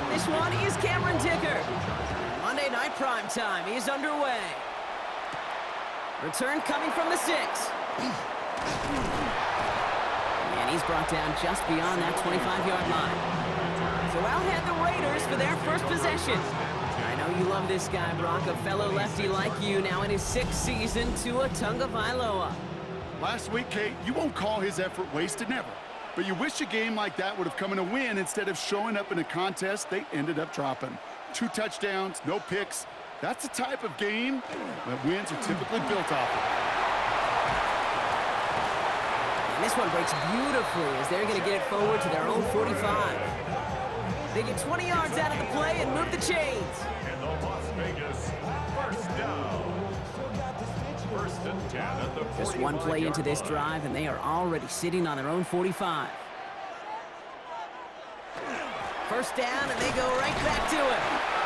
in this one is Cameron Dicker. Monday Night Primetime is underway. Return coming from the 6. And he's brought down just beyond that 25-yard line. So out head the Raiders for their first possession. I know you love this guy, Brock, a fellow lefty like you, now in his 6th season, Tua Tagovailoa. Last week, Kate, you won't call his effort wasted, never. But you wish a game like that would have come in a win instead of showing up in a contest they ended up dropping. 2 touchdowns, no picks. That's the type of game that wins are typically built off of. And this one breaks beautifully as they're going to get it forward to their own 45. They get 20 yards out of the play and move the chains. In the Las Vegas first down. First and 10 at the 45. Just one play into this drive, and they are already sitting on their own 45. First down, and they go right back to it.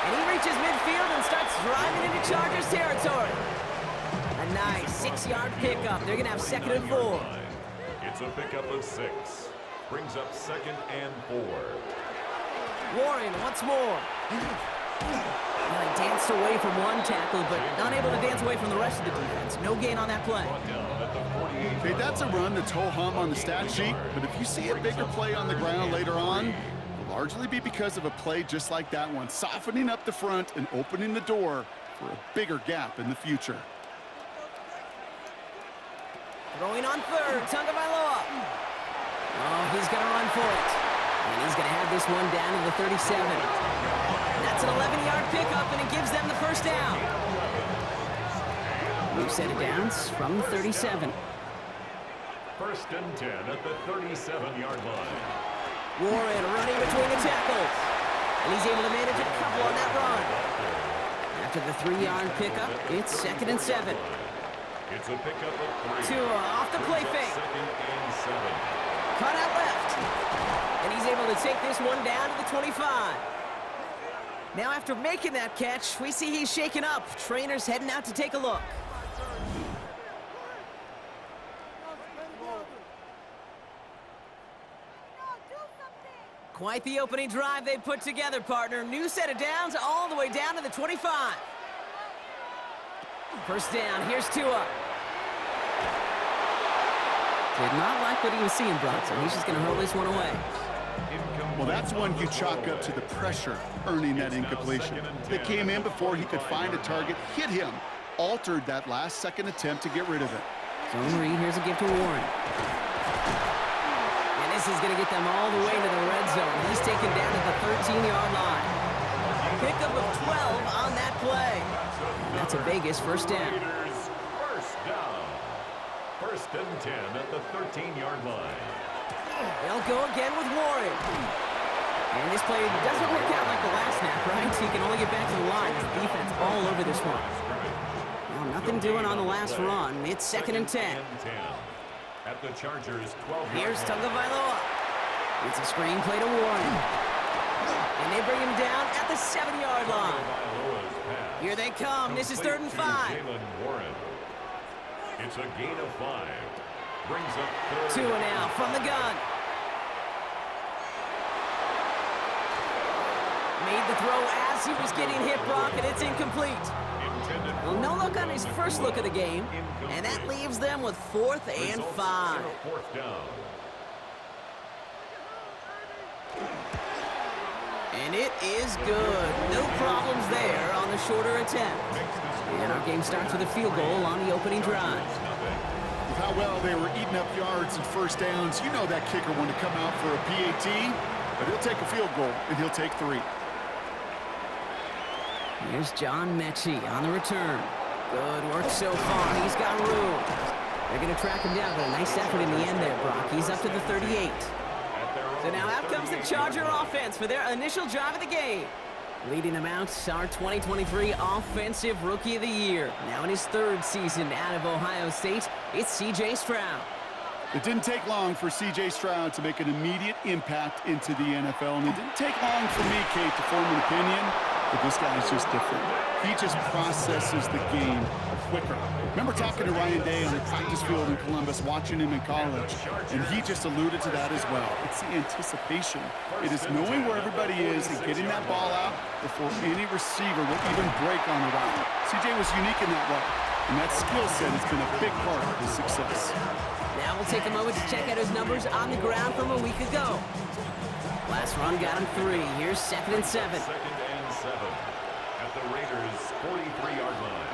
And he reaches midfield and starts driving into Chargers territory. A nice 6-yard pickup. They're going to have 2nd and 4. It's a pickup of 6. Brings up 2nd and 4. Warren once more. Well, he danced away from one tackle, but unable to dance away from the rest of the defense. No gain on that play. Okay, that's a run that's ho-hum on the stat sheet, but if you see a bigger play on the ground later on, it'll largely be because of a play just like that one, softening up the front and opening the door for a bigger gap in the future. Throwing on 3rd, Tagovailoa. Oh, he's going to run for it. And he's going to have this one down to the 37. That's an 11-yard pickup, and it gives them the first down. New set of downs from the 37. First and 10 at the 37-yard line. Warren running between the tackles. And he's able to manage a couple on that run. After the 3-yard pickup, it's 2nd and 7. It's a pickup of 3. Tua off the play fake. 2nd and 7. Cut out left. And he's able to take this one down to the 25. Now after making that catch, we see he's shaken up. Trainer's heading out to take a look. Quite the opening drive they put together, partner. New set of downs all the way down to the 25. First down, here's Tua. Did not like what he was seeing, Brock, so he's just going to hurl this one away. Well, that's one you chalk up to the pressure earning that incompletion. It came in before he could find a target, hit him, altered that last-second attempt to get rid of it. Zone read, here's a give to Warren. And this is going to get them all the way to the red zone. He's taken down at the 13-yard line. Pickup of 12 on that play. And that's a Vegas first down. First down. First and 10 at the 13-yard line. They'll go again with Warren. And this play doesn't work out like the last snap, right? So he can only get back to the line. The defense all over this one. Well, nothing doing on the last run. It's 2nd and 10. At the Chargers 12. Here's Tagovailoa. It's a screen play to Warren. And they bring him down at the 7-yard line. Here they come. This is 3rd and 5. It's a gain of 5. Brings up 2 now from the gun. Made the throw as he was getting hit, Brock, and it's incomplete. Well, no look on his first look of the game, and that leaves them with 4th and 5. Fourth down. And it is good. No problems there on the shorter attempt. And our game starts with a field goal on the opening drive. With how well they were eating up yards and first downs, you know that kicker wanted to come out for a PAT, but he'll take a field goal, and he'll take 3. Here's John Mechie on the return. Good work so far. He's got room. They're going to track him down, but a nice effort in the end there, Brock. He's up to the 38. So now out comes the Charger offense for their initial drive of the game. Leading them out, our 2023 Offensive Rookie of the Year. Now in his 3rd season out of Ohio State, it's C.J. Stroud. It didn't take long for C.J. Stroud to make an immediate impact into the NFL, and it didn't take long for me, Kate, to form an opinion But this guy is just different. He just processes the game quicker. Remember talking to Ryan Day on the practice field in Columbus, watching him in college, and he just alluded to that as well. It's the anticipation. It is knowing where everybody is and getting that ball out before any receiver will even break on the route. CJ was unique in that way, and that skill set has been a big part of his success. Now we'll take a moment to check out his numbers on the ground from a week ago. Last run got him 3. Here's 2nd and 7. 2nd and 7 at the Raiders' 43-yard line.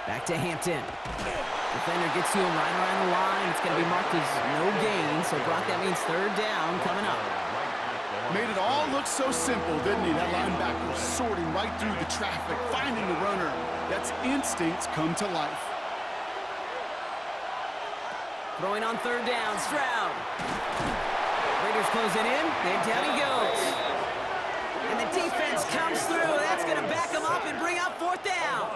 Back to Hampton. Defender gets to him right around the line. It's going to be marked as no gain. So, Brock, that means 3rd down coming up. Made it all look so simple, didn't he? That linebacker sorting right through the traffic, finding the runner. That's instincts come to life. Throwing on 3rd down, Stroud. Raiders closing in, and down he goes. And the defense comes through. That's going to back him up and bring up 4th down.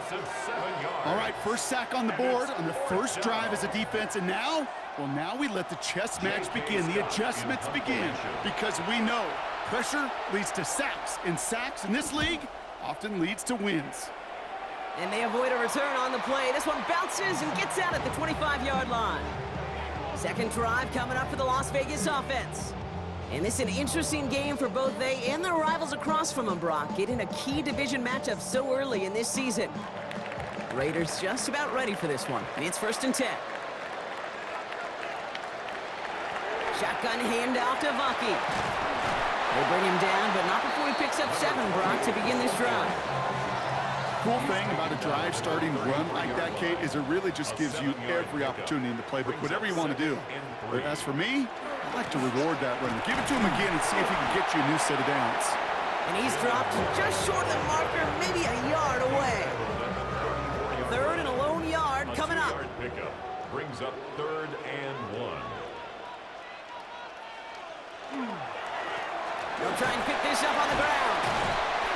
All right, first sack on the board on the first drive as a defense, and now, well, now we let the chess match begin, the adjustments begin, because we know pressure leads to sacks, and sacks in this league often leads to wins. And they avoid a return on the play. This one bounces and gets out at the 25-yard line. Second drive coming up for the Las Vegas offense. And this is an interesting game for both they and their rivals across from them, Brock, getting a key division matchup so early in this season. Raiders just about ready for this one. And it's 1st and 10. Shotgun handoff to Vaki. They bring him down, but not before he picks up 7, Brock, to begin this drive. Cool thing about a drive starting run like that, Kate, is it really just gives you every opportunity in the playbook, whatever you want to do. But as for me, I'd like to reward that run. Give it to him again and see if he can get you a new set of downs. And he's dropped just short of the marker, maybe a yard away. 3rd and a lone yard coming up. Pickup brings up 3rd and 1. They'll try and pick this up on the ground.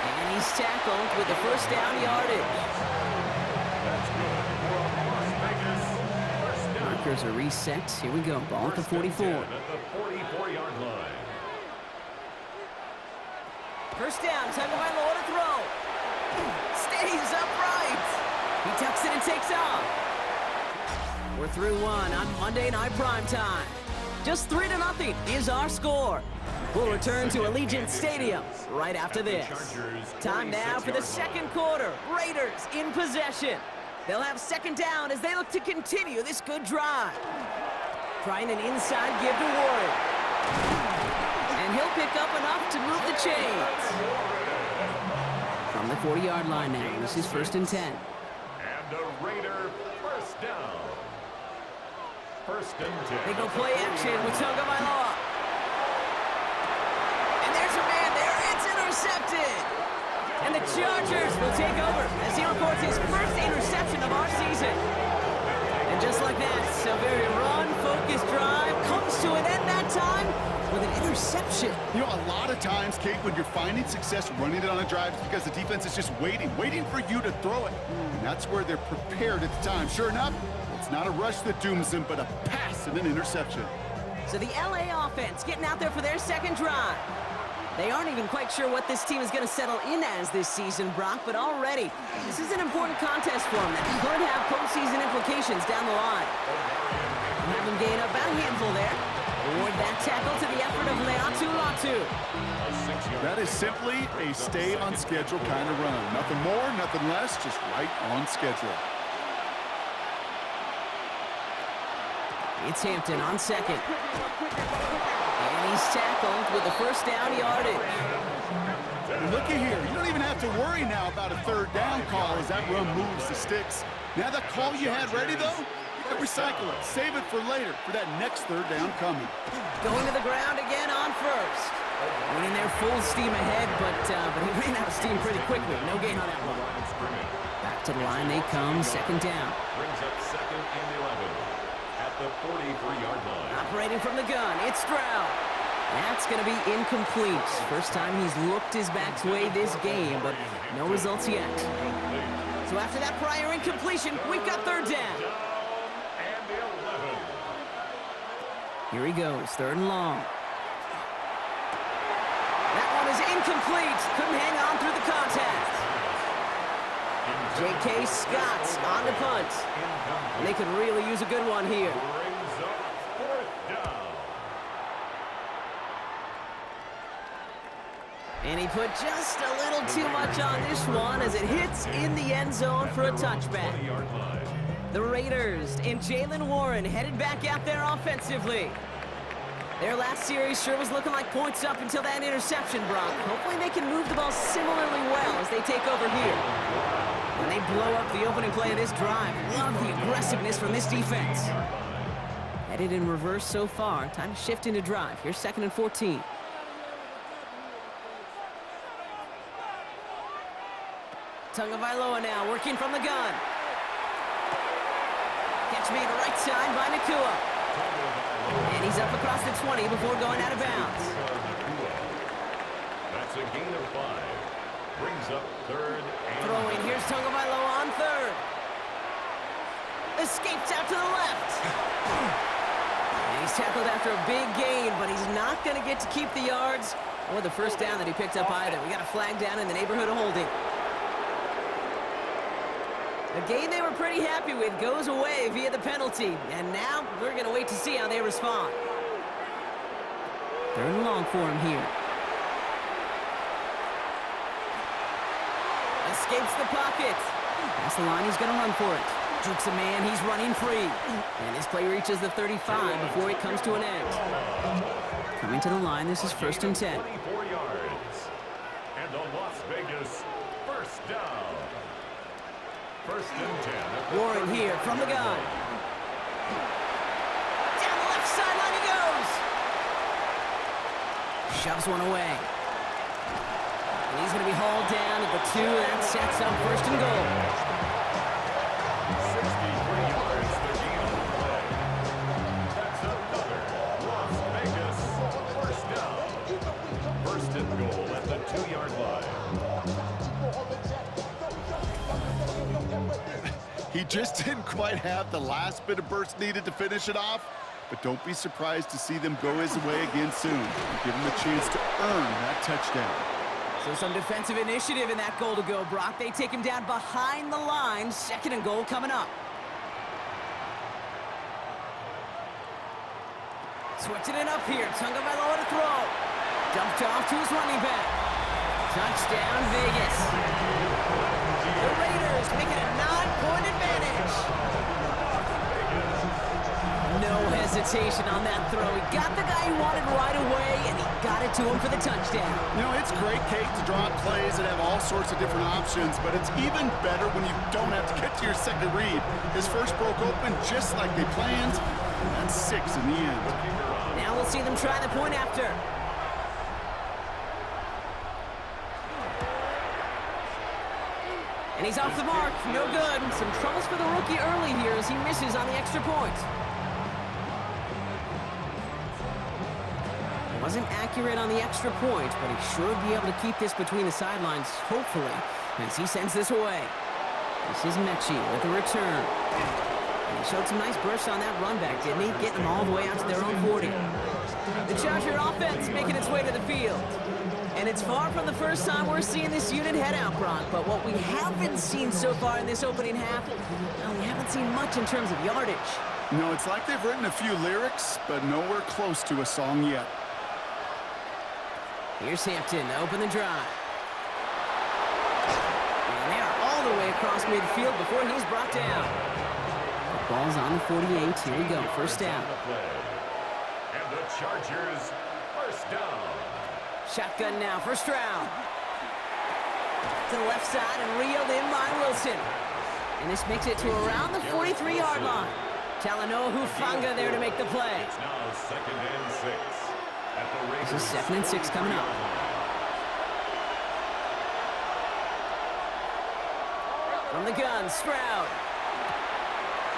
And he's tackled with the 1st down yardage. That's good for Las Vegas. 1st down. Markers are reset. Here we go. Ball at the 44. At the 44-yard line. 1st down. Tagovailoa to throw. Stays upright. He tucks it and takes off. We're through 1 on Monday Night Primetime. Just 3-0 is our score. We'll return to Allegiant Stadium right after this. Time now for the 2nd quarter. Raiders in possession. They'll have 2nd down as they look to continue this good drive. Trying an inside give to Warren. And he'll pick up enough to move the chains. From the 40-yard line now, this is 1st and 10. And a Raider 1st down. 1st and 10. They go play action with Tagovailoa. And there's a man there. It's intercepted. And the Chargers will take over as he records his 1st interception of our season. And just like that, a very run-focused drive comes to an end that time with an interception. You know, a lot of times, Kate, when you're finding success running it on a drive, it's because the defense is just waiting for you to throw it. And that's where they're prepared at the time. Sure enough, it's not a rush that dooms them, but a pass and an interception. So the LA offense getting out there for their 2nd drive. They aren't even quite sure what this team is going to settle in as this season, Brock, but already this is an important contest for them that could have postseason implications down the line. We'll have them gain up about a handful there. Award that tackle to the effort of Leatu Latu. That is simply a stay-on-schedule kind of run. Nothing more, nothing less, just right on schedule. It's Hampton on 2nd. And he's tackled with the 1st down yardage. And looky here, you don't even have to worry now about a 3rd down call as that run moves the sticks. Now that call you had ready, though, you can recycle it. Save it for later, for that next 3rd down coming. Going to the ground again on 1st. Went in there full steam ahead, but he ran out of steam pretty quickly. No gain on that one. Back to the line they come, 2nd down. Brings up 2nd and 11. The 43-yard line. Operating from the gun, it's Stroud. That's going to be incomplete. First time he's looked his back's way this game, but no results yet. So after that prior incompletion, we've got 3rd down. And 11. Here he goes, 3rd and long. That one is incomplete. Couldn't hang on through the contact. J.K. Scott's on the punt. And they could really use a good one here. Brings up fourth down. And he put just a little too much on this one as it hits in the end zone for a touchback. 20-yard line. The Raiders and Jalen Warren headed back out there offensively. Their last series sure was looking like points up until that interception, Brock. Hopefully they can move the ball similarly well as they take over here. And they blow up the opening play of this drive. Love the aggressiveness from this defense. Headed in reverse so far. Time to shift into drive. Here's 2nd and 14. Tagovailoa now working from the gun. Catch made right side by Nakua. And he's up across the 20 before going out of bounds. That's a gain of 5. Brings up 3rd and Throwing, here's Tagovailoa on 3rd. Escapes out to the left. And he's tackled after a big gain, but he's not going to get to keep the yards or the first down that he picked up either. We got a flag down in the neighborhood of holding. The game they were pretty happy with goes away via the penalty. And now we're going to wait to see how they respond. 3rd and long for him here. Escapes the pocket. Past the line, he's going to run for it. Jukes a man, he's running free. And this play reaches the 35 before it comes to an end. Coming to the line, this is 1st and 10. 24 yards. And the Las Vegas first down. 1st and 10. Warren here from the gun. Down the left sideline he goes. Shoves one away. And he's going to be hauled down at the 2. That sets up 1st and goal. 63 yards to gain on the play. That's another Las Vegas first down. 1st and goal at the 2-yard line. He just didn't quite have the last bit of burst needed to finish it off, but don't be surprised to see them go his way again soon and give him a chance to earn that touchdown. So some defensive initiative in that goal to go, Brock. They take him down behind the line. 2nd and goal coming up. Switching it up here. Tagovailoa to throw. Dumped off to his running back. Touchdown, Vegas. The Raiders make it a 9-point advantage. No hesitation on that throw. He got the guy he wanted right away, and he got it to him for the touchdown. You know, it's great, Kate, to draw up plays that have all sorts of different options, but it's even better when you don't have to get to your second read. His first broke open just like they planned, and that's 6 in the end. Now we'll see them try the point after. And he's off the mark. No good. Some troubles for the rookie early here as he misses on the extra point. Wasn't accurate on the extra point, but he should be able to keep this between the sidelines, hopefully, as he sends this away. This is Mechie with a return. And he showed some nice bursts on that run back, didn't he? Getting them all the way out to their own 40. The Charger offense making its way to the field. And it's far from the first time we're seeing this unit head out, Brock. But what we haven't seen so far in this opening half, well, we haven't seen much in terms of yardage. No, it's like they've written a few lyrics, but nowhere close to a song yet. Here's Hampton to open the drive. And they are all the way across midfield before he's brought down. The ball's on the 48. Here we go. First down. And the Chargers first down. Shotgun now for Stroud. To the left side and reeled in by Wilson. And this makes it to around the 43-yard line. Talanoa Hufanga there to make the play. It's now 2nd and 6. At the Raiders. This is 2nd and 6 coming up. From the gun, Stroud.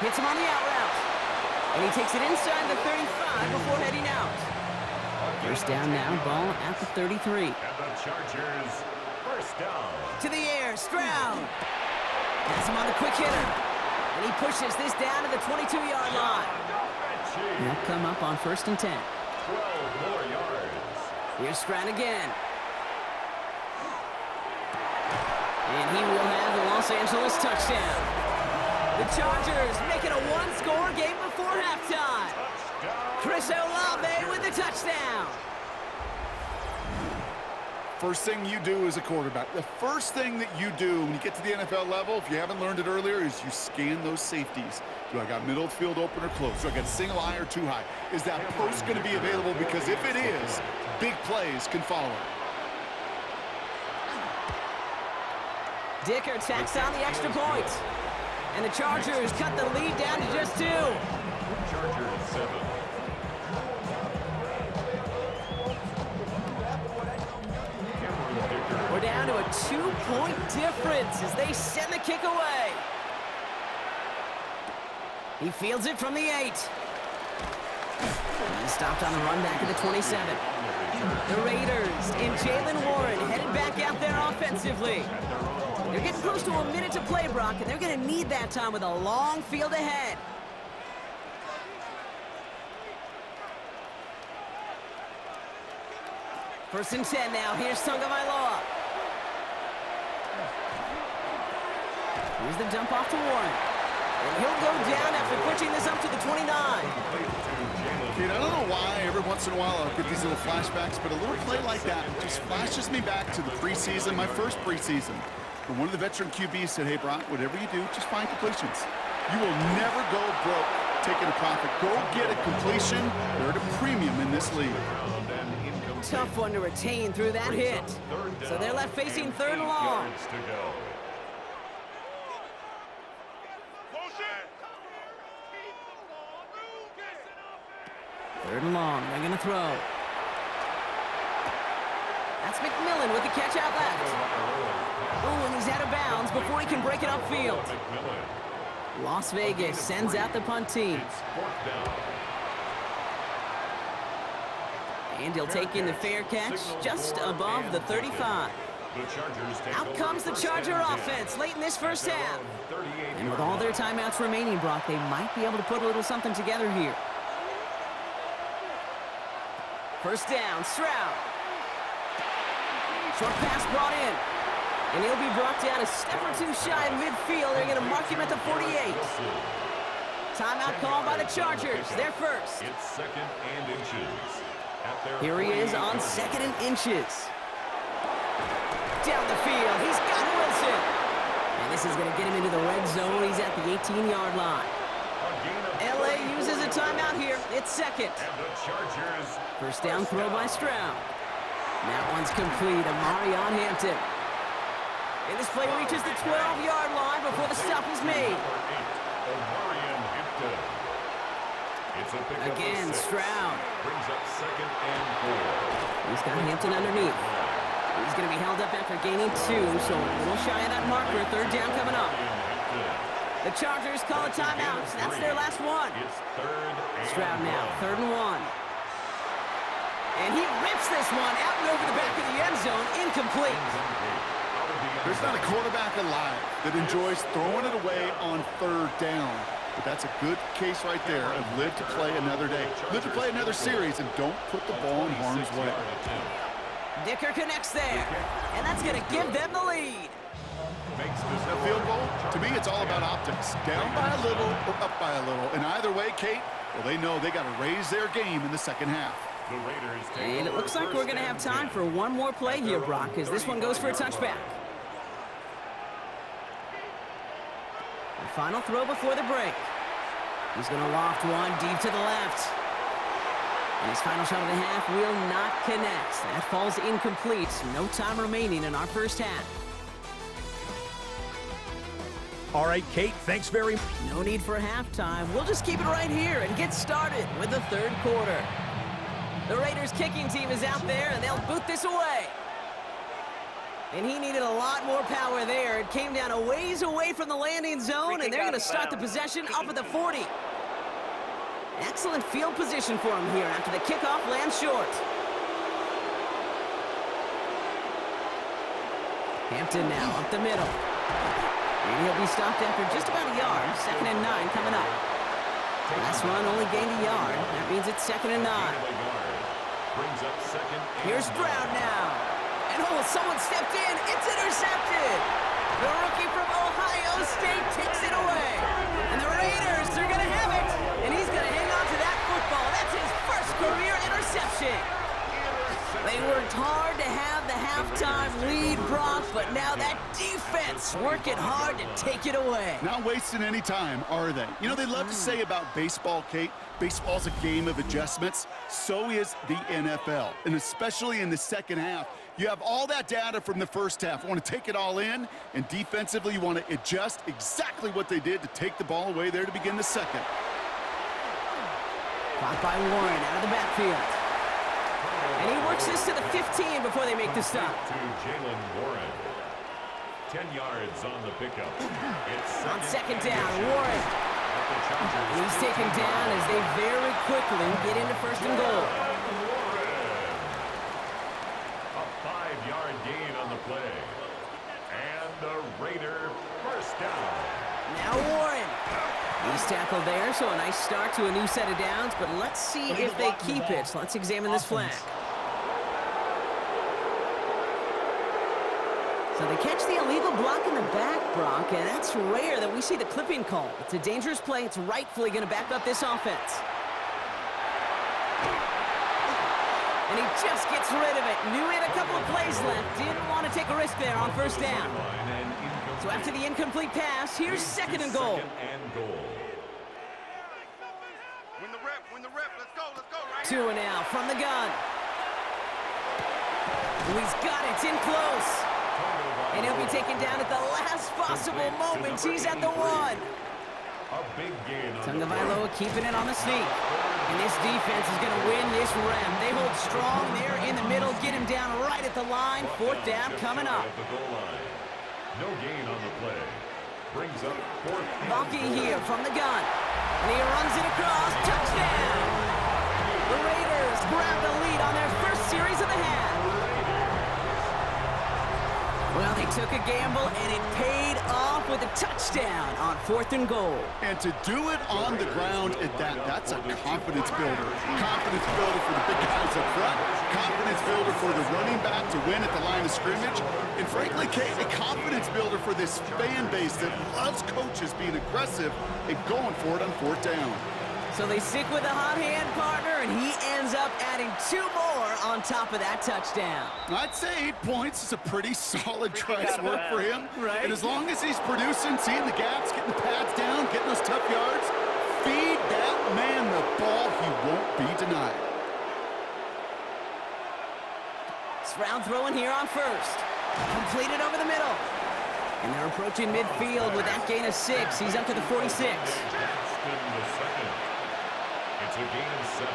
Hits him on the out route. And he takes it inside the 35 before heading out. First down now, ball at the 33. And the Chargers first down. To the air, Stroud. Has him on the quick hitter. And he pushes this down to the 22-yard line. He'll come up on 1st and 10. 12 more yards. Here's Stroud again. And he will have the Los Angeles touchdown. The Chargers make it a one-score game before halftime. Chris Olave with the touchdown. First thing you do as a quarterback, the first thing that you do when you get to the NFL level, if you haven't learned it earlier, is you scan those safeties. Do I got middle field open or close? Do I got single high or two high? Is that post going to be available? Because if it is, big plays can follow. Dicker tacks on the extra point. And the Chargers cut the lead down to just 2. Chargers 7. We're down to a 2-point difference as they send the kick away. He fields it from the 8. He stopped on the run back at the 27. The Raiders and Jalen Warren headed back out there offensively. They're getting close to a minute to play, Brock, and they're going to need that time with a long field ahead. First and 10 now. Here's Tagovailoa. Here's the dump off to Warren. And he'll go down after pushing this up to the 29. Kid, I don't know why every once in a while I'll get these little flashbacks, but a little play like that just flashes me back to the preseason, my first preseason. And one of the veteran QBs said, hey, Brock, whatever you do, just find completions. You will never go broke taking a profit. Go get a completion. They're at a premium in this league. Tough one to retain through that hit. So they're left facing 3rd and long. Third and long. They're going to throw. That's McMillan with the catch out left. Oh, and he's out of bounds before he can break it upfield. Las Vegas sends out the punt team. And he'll take in the fair catch just above the 35. Out comes the Charger offense late in this first half. And with all their timeouts remaining, Brock, they might be able to put a little something together here. First down, Stroud. Short pass brought in. And he'll be brought down a step or two shy of midfield. They're going to mark him at the 48. Timeout called by the Chargers. They're first. It's 2nd and inches. Here he is on 2nd and inches. Down the field. He's got Wilson. And this is going to get him into the red zone. He's at the 18-yard line. LA uses a timeout here. It's 2nd. First down throw by Stroud. And that one's complete. Amarion Hampton. And this play reaches the 12-yard line before the stop is made. Again, Stroud. Brings up 2nd and 4. He's got Hampton underneath. He's going to be held up after gaining 2, so a little shy of that marker. 3rd down coming up. The Chargers call a timeout. That's their last one. Stroud now, 3rd and 1. And he rips this one out and over the back of the end zone. Incomplete. There's not a quarterback alive that enjoys throwing it away on 3rd down. But that's a good case right there of live to play another day. Live to play another series and don't put the ball in harm's way. Dicker connects there. And that's going to give them the lead. That field goal, to me, it's all about optics. Down by a little or up by a little. And either way, Kate, well, they know they got to raise their game in the second half. And it looks like we're going to have time for one more play here, Brock, as this one goes for a touchback. The final throw before the break. He's going to loft one deep to the left. And his final shot of the half will not connect. That falls incomplete. No time remaining in our first half. All right, Kate, thanks very much. No need for halftime. We'll just keep it right here and get started with the 3rd quarter. The Raiders kicking team is out there, and they'll boot this away. And he needed a lot more power there. It came down a ways away from the landing zone, and they're going to start the possession up at the 40. Excellent field position for him here after the kickoff lands short. Hampton now up the middle. And he'll be stopped after just about a yard. 2nd and 9 coming up. Last run only gained a yard. That means it's 2nd and 9. Here's Stroud now. And oh, someone stepped in. It's intercepted. The rookie from Ohio State takes it away. And the Raiders are going to have it. And he's going to hang on to that football. That's his first career interception. They worked hard to have the halftime lead, Brock, but now that defense working hard to take it away. Not wasting any time, are they? You know, they love to say about baseball, Kate, baseball's a game of adjustments. So is the NFL, and especially in the second half. You have all that data from the first half. You want to take it all in, and defensively you want to adjust exactly what they did to take the ball away there to begin the second. Caught by Warren out of the backfield. And he works this to the 15 before they make the stop. To Jalen Warren. 10 yards on the pickup. It's On second down, Warren. And he's taken down as they very quickly get into first and goal. A 5-yard gain on the play. And the Raider first down. Now Warren. He's tackled there, so a nice start to a new set of downs, but let's see if they keep it. So let's examine this flag. So they catch the illegal block in the back, Brock, and that's rare that we see the clipping call. It's a dangerous play. It's rightfully going to back up this offense. And he just gets rid of it. Knew he had a couple of plays left. Didn't want to take a risk there on first down. So after the incomplete pass, here's second and goal. Win the rep, let's go, right? Two and out from the gun. He's got it, it's in close. And he'll be taken down at the last possible moment. He's at the one. Tagovailoa keeping it on the sneak. And this defense is going to win this rep. They hold strong there in the middle, get him down right at the line. Fourth down coming up. No gain on the play. Brings up fourth. Valky here from the gun. And he runs it across. Touchdown! The Raiders grab the lead on their first series of the half. Well, they took a gamble, and it paid off with a touchdown on fourth and goal. And to do it on the ground at that's a confidence builder. Confidence builder for the big guys up front. Confidence builder for the running back to win at the line of scrimmage. And frankly, Kate, a confidence builder for this fan base that loves coaches being aggressive and going for it on fourth down. So they stick with a hot hand partner, and he ends up adding 2 more on top of that touchdown. I'd say 8 points is a pretty solid try's work for him. Right. And as long as he's producing, seeing the gaps, getting the pads down, getting those tough yards, feed that man the ball, he won't be denied. Round throwing here on first. Completed over the middle. And they're approaching midfield with that gain of 6. He's up to the 46. It's a gain of 7.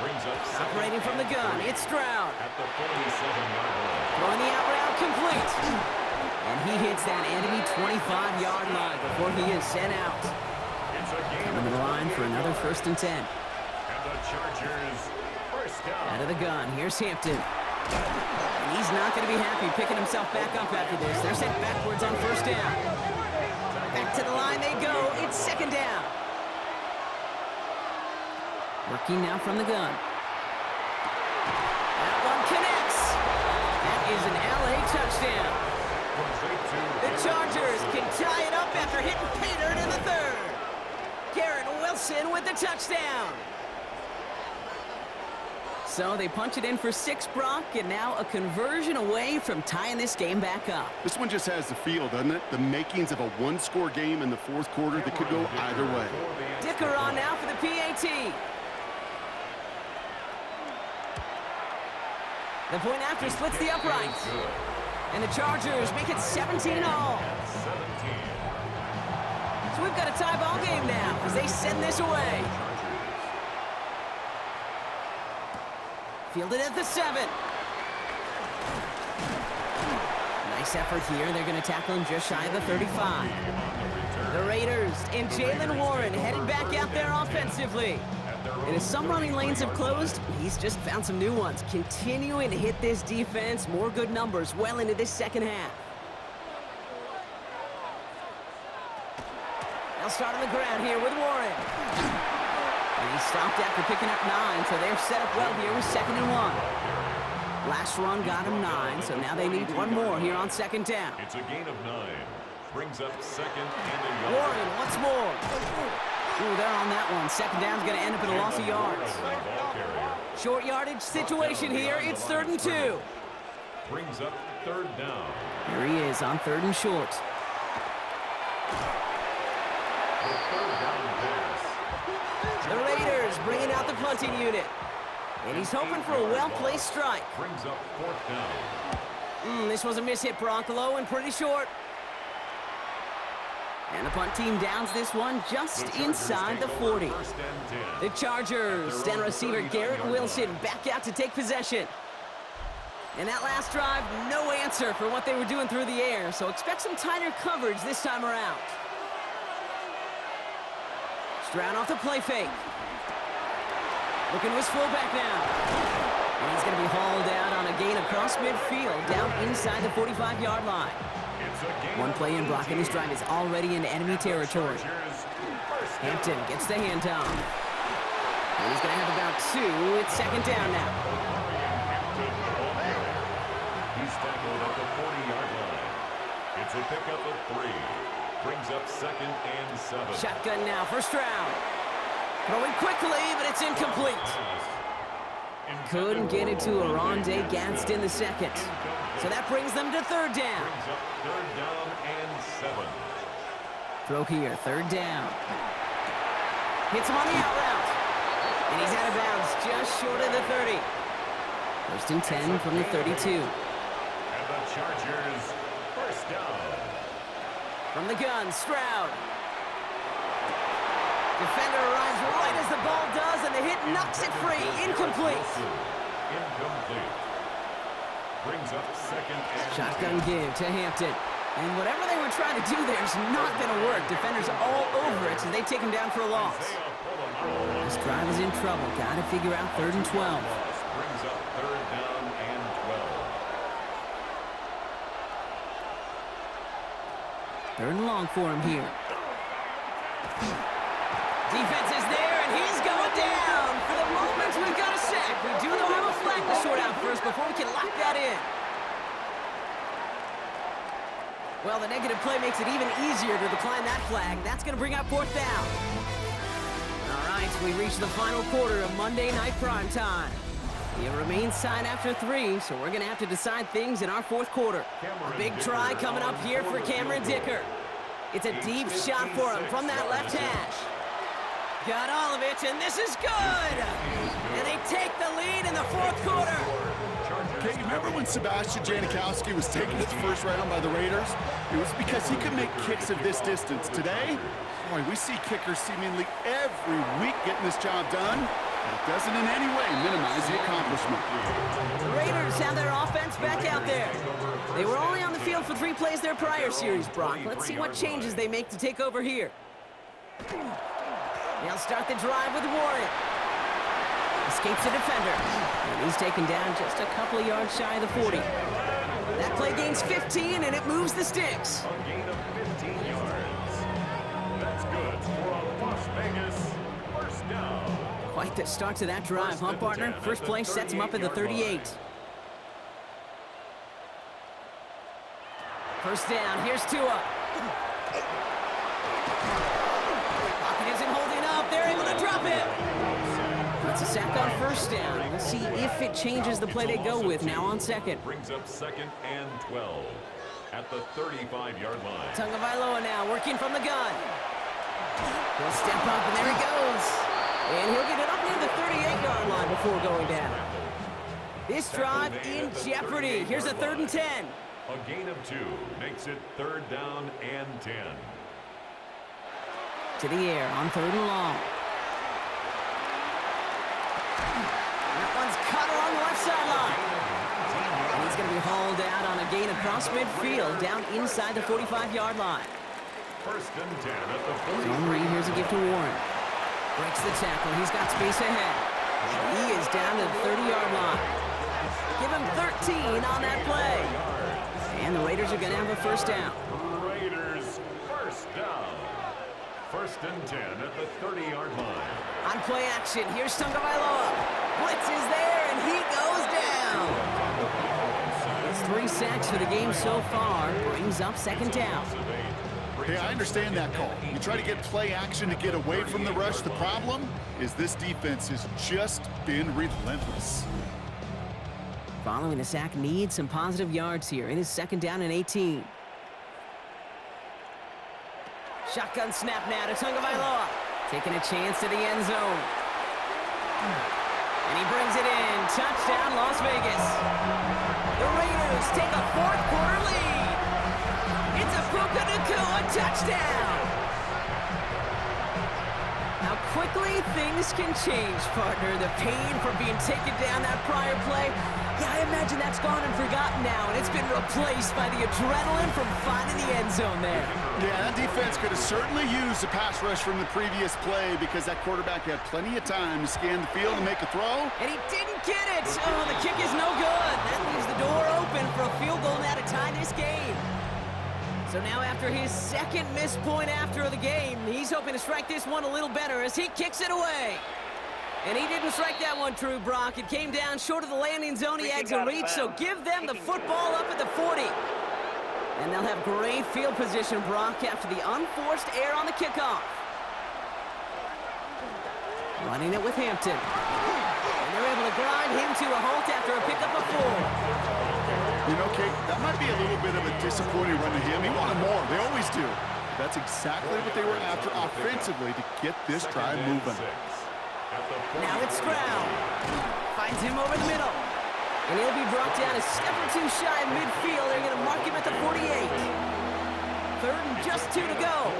Brings up Operating from the gun, it's Stroud. at the 47-yard line. Throwing the out route complete. And he hits that enemy 25-yard line before he is sent out. It's a gain On the line for another first and 10. And the Chargers first down. Out of the gun, here's Hampton. And he's not going to be happy picking himself back up after this. They're sent backwards on first down. Back to the line they go. It's second down. Working now from the gun. That one connects. That is an LA touchdown. The Chargers can tie it up after hitting Pater in the third. Garrett Wilson with the touchdown. So they punch it in for 6, Brock, and now a conversion away from tying this game back up. This one just has the feel, doesn't it? The makings of a one-score game in the fourth quarter that could go either way. Dicker on now for the PAT. The point after splits the uprights. And the Chargers make it 17-all. So we've got a tie ball game now as they send this away. Fielded at the 7. Nice effort here. They're going to tackle him just shy of the 35. The Raiders and Jalen Warren headed back out there offensively. And as some running lanes have closed, he's just found some new ones. Continuing to hit this defense. More good numbers well into this second half. They'll start on the ground here with Warren. And he stopped after picking up 9, so they're set up well here with 2nd and 1. Last run got him 9, so now they need one more here on second down. It's a gain of 9. Brings up second and a yard. Warren, once more. Ooh, they're on that one. Second down's going to end up in a loss of yards. Short yardage situation here. It's 3rd and 2. Brings up 3rd down. Here he is on 3rd and short. The 3rd down pass. The Raiders bringing out the punting unit. And he's hoping for a well-placed strike. Brings up 4th down. This was a miss-hit, Broncolo, and pretty short. And the punt team downs this one just inside the 40. The Chargers send receiver Garrett Wilson back out to take possession. And that last drive, no answer for what they were doing through the air, so expect some tighter coverage this time around. Stroud off the play fake. Looking to his fullback now. And he's going to be hauled out on a gain across midfield, down inside the 45-yard line. One play in blocking this drive is already into enemy territory. Hampton gets the handoff. And he's going to have about 2. It's second down now. He's tackled at the 40-yard line. It's a pickup of 3. Brings up second and 7. Shotgun now for Stroud. Throwing quickly, but it's incomplete. Couldn't get it to Aronde Gadsden the second. So that brings them to 3rd down. Brings up 3rd down and 7. Throw here, 3rd down. Hits him on the out route. And he's out of bounds just short of the 30. 1st and 10 from the 32. And the Chargers, 1st down. From the gun, Stroud. Defender arrives right as the ball does, and the hit knocks it free. Incomplete. Incomplete. Brings up second and Shotgun give to Hampton. And whatever they were trying to do there is not going to work. Defenders all over it, so they take him down for a loss. This drive is in trouble. Got to figure out 3rd and 12. Brings up 3rd down and 12. 3rd and long for him here. Defense is there, and he's going down. For the moment, we've got a sack. We do, though, have a flag to sort out first before we can lock that in. Well, the negative play makes it even easier to decline that flag. That's going to bring up 4th down. All right, we reach the final quarter of Monday Night Prime Time. It remains tied after 3, so we're going to have to decide things in our 4th quarter. A big try coming up here for Cameron Dicker. It's a deep shot for him from that left hash. Got all of it, and this is good! And they take the lead in the 4th quarter. Okay, you remember when Sebastian Janikowski was taken at the 1st round by the Raiders? It was because he could make kicks of this distance. Today, boy, we see kickers seemingly every week getting this job done. It doesn't in any way minimize the accomplishment. The Raiders have their offense back out there. They were only on the field for 3 plays their prior series, Brock. Let's see what changes they make to take over here. They'll start the drive with Warren. Escapes the defender. And he's taken down just a couple of yards shy of the 40. That play gains 15, and it moves the sticks. A gain of 15 yards. That's good for a Las Vegas 1st down. Quite the start to that drive, huh, partner? First play sets him up at the 38. 1st down, here's Tua. Pocket isn't holding up, they're able to drop it. That's a sack on 1st down. We'll see if it changes the play they go with now on 2nd. Brings up 2nd and 12 at the 35-yard line. Tagovailoa now working from the gun. He'll step up, and there he goes. And he'll get it up near the 38-yard line before going down. This drive in jeopardy. Here's a 3rd and 10. A gain of 2 makes it 3rd down and 10. To the air on 3rd and long. That one's cut along the left sideline. And he's going to be hauled out on a gain across midfield down inside the 45-yard line. 1st and 10 at the 40. Zone read, here's a give to Warren. Breaks the tackle, he's got space ahead. And he is down to the 30-yard line. Give him 13 on that play. And the Raiders are going to have a 1st down. Raiders 1st down. 1st and 10 at the 30-yard line. On play action, here's Tagovailoa. Blitz is there, and he goes down. 3 sacks for the game so far. Brings up second down. Hey, I understand that call. You try to get play action to get away from the rush. The problem is this defense has just been relentless. Following the sack, needs some positive yards here. It is second down and 18. Shotgun snap now to Tagovailoa. Taking a chance to the end zone. And he brings it in. Touchdown, Las Vegas. The Raiders take a fourth-quarter lead. It's a Puka Nacua touchdown. How quickly things can change, partner. The pain from being taken down that prior play. Yeah, I imagine that's gone and forgotten now, and it's been replaced by the adrenaline from finding the end zone there. Yeah, that defense could have certainly used a pass rush from the previous play because that quarterback had plenty of time to scan the field and make a throw. And he didn't get it. Oh, the kick is no good. That leaves the door open for a field goal now to tie this game. So now after his second missed point after the game, he's hoping to strike this one a little better as he kicks it away. And he didn't strike that one true, Brock. It came down short of the landing zone he had to reach, so give them the football up at the 40. And they'll have great field position, Brock, after the unforced error on the kickoff. Running it with Hampton. And they're able to grind him to a halt after a pickup of 4. You know, Kate, that might be a little bit of a disappointing run to him. He wanted more. They always do. That's exactly what they were after offensively to get this drive moving. Now it's Stroud. Finds him over the middle. And he'll be brought down a step or two shy of midfield. They're going to mark him at the 48. Third and just 2 to go.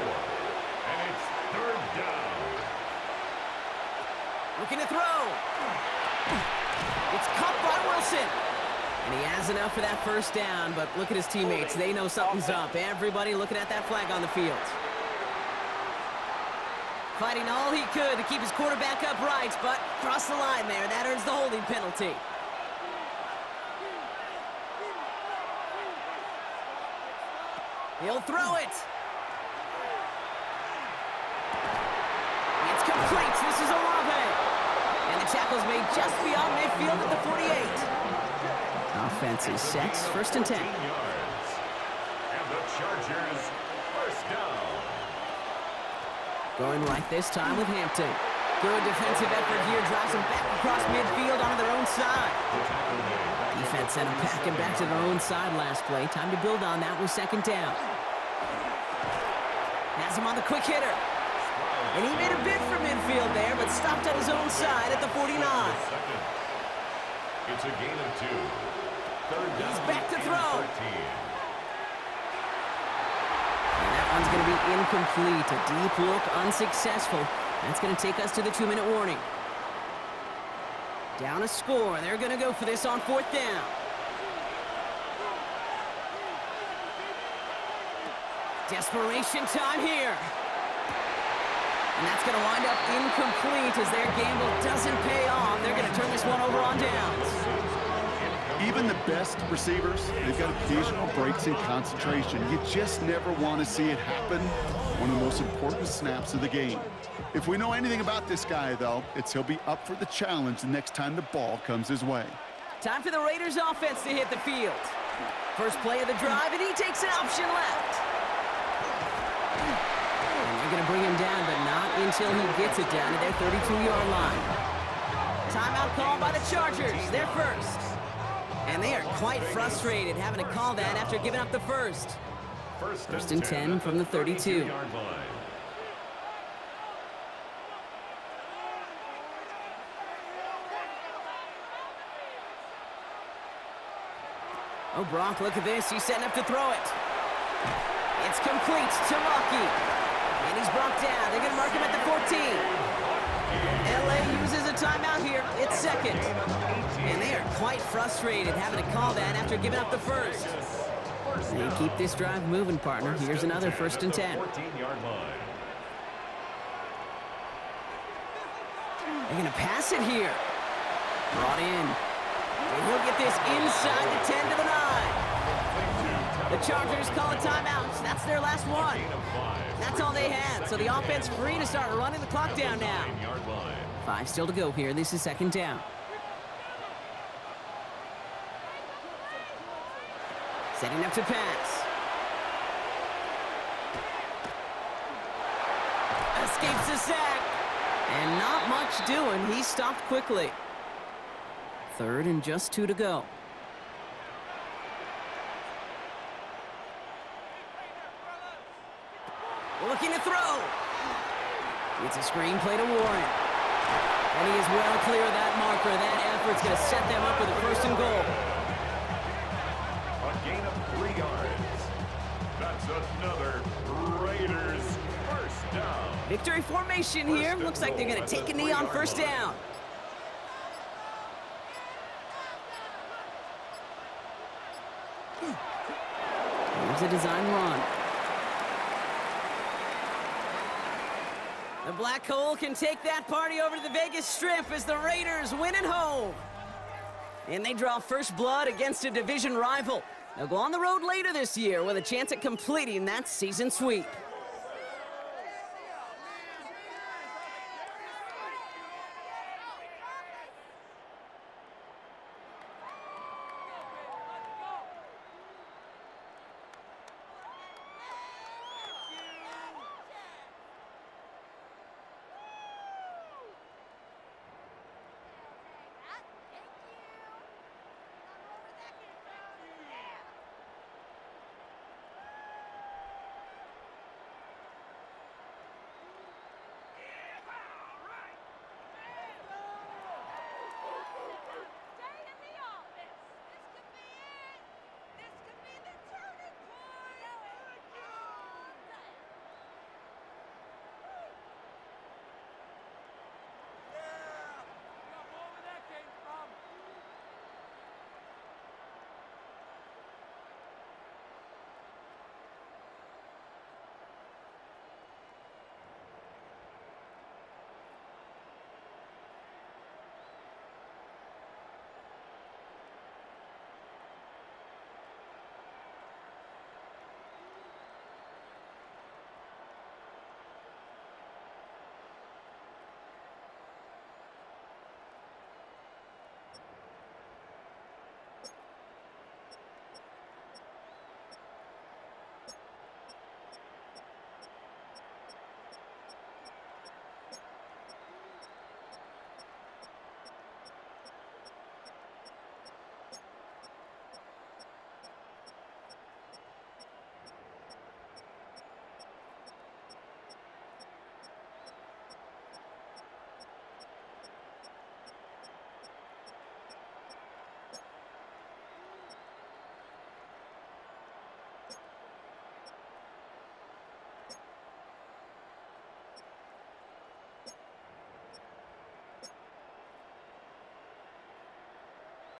And it's third down. Looking to throw. It's caught by Wilson. And he has enough for that first down, but look at his teammates. They know something's up. Everybody looking at that flag on the field. Fighting all he could to keep his quarterback upright, but crossed the line there. That earns the holding penalty. He'll throw it. It's complete. This is Olave. And the tackle's made just beyond midfield at the 48. Offense is set. First and 10. And the Chargers first down. Going right this time with Hampton. Good defensive effort here. Drives them back across midfield onto their own side. Defense sent them packing back to their own side last play. Time to build on that with second down. Has him on the quick hitter. And he made a bid for midfield there, but stopped on his own side at the 49. It's a gain of 2. Third down. He's back to throw. 13. And that one's going to be incomplete. A deep look, unsuccessful. That's going to take us to the 2-minute warning. Down a score. They're going to go for this on fourth down. Desperation time here. And that's going to wind up incomplete as their gamble doesn't pay off. They're going to turn this one over on downs. Even the best receivers, they've got occasional breaks in concentration. You just never want to see it happen. One of the most important snaps of the game. If we know anything about this guy, though, it's he'll be up for the challenge the next time the ball comes his way. Time for the Raiders offense to hit the field. First play of the drive, and he takes an option left. And they're going to bring him down, but not until he gets it down to their 32-yard line. Timeout called by the Chargers. They're first. And they are quite frustrated having to call that after giving up the first. First and 10 from the 32. Oh, Brock, look at this. He's setting up to throw it. It's complete to Rocky. And he's brought down. They're going to mark him at the 14. LA uses a timeout here. It's second. And they are quite frustrated having to call that after giving up the first. They keep this drive moving, partner. Here's another first and 10. 14-yard line. They're going to pass it here. Brought in. And he'll get this inside the 10 to the 9. The Chargers call a timeout. That's their last one. That's all they had. So the offense free to start running the clock down now. 5 still to go here. This is second down. Setting up to pass. Escapes the sack. And not much doing. He stopped quickly. 3rd and just 2 to go. Looking to throw. It's a screen play to Warren. And he is well clear of that marker. That effort's going to set them up with a 1st and goal. A gain of 3 yards. That's another Raiders first down. Victory formation here. Looks like they're going to take a knee on 1st down. Here's a design run. The Black Hole can take that party over to the Vegas Strip as the Raiders win at home. And they draw first blood against a division rival. They'll go on the road later this year with a chance at completing that season sweep.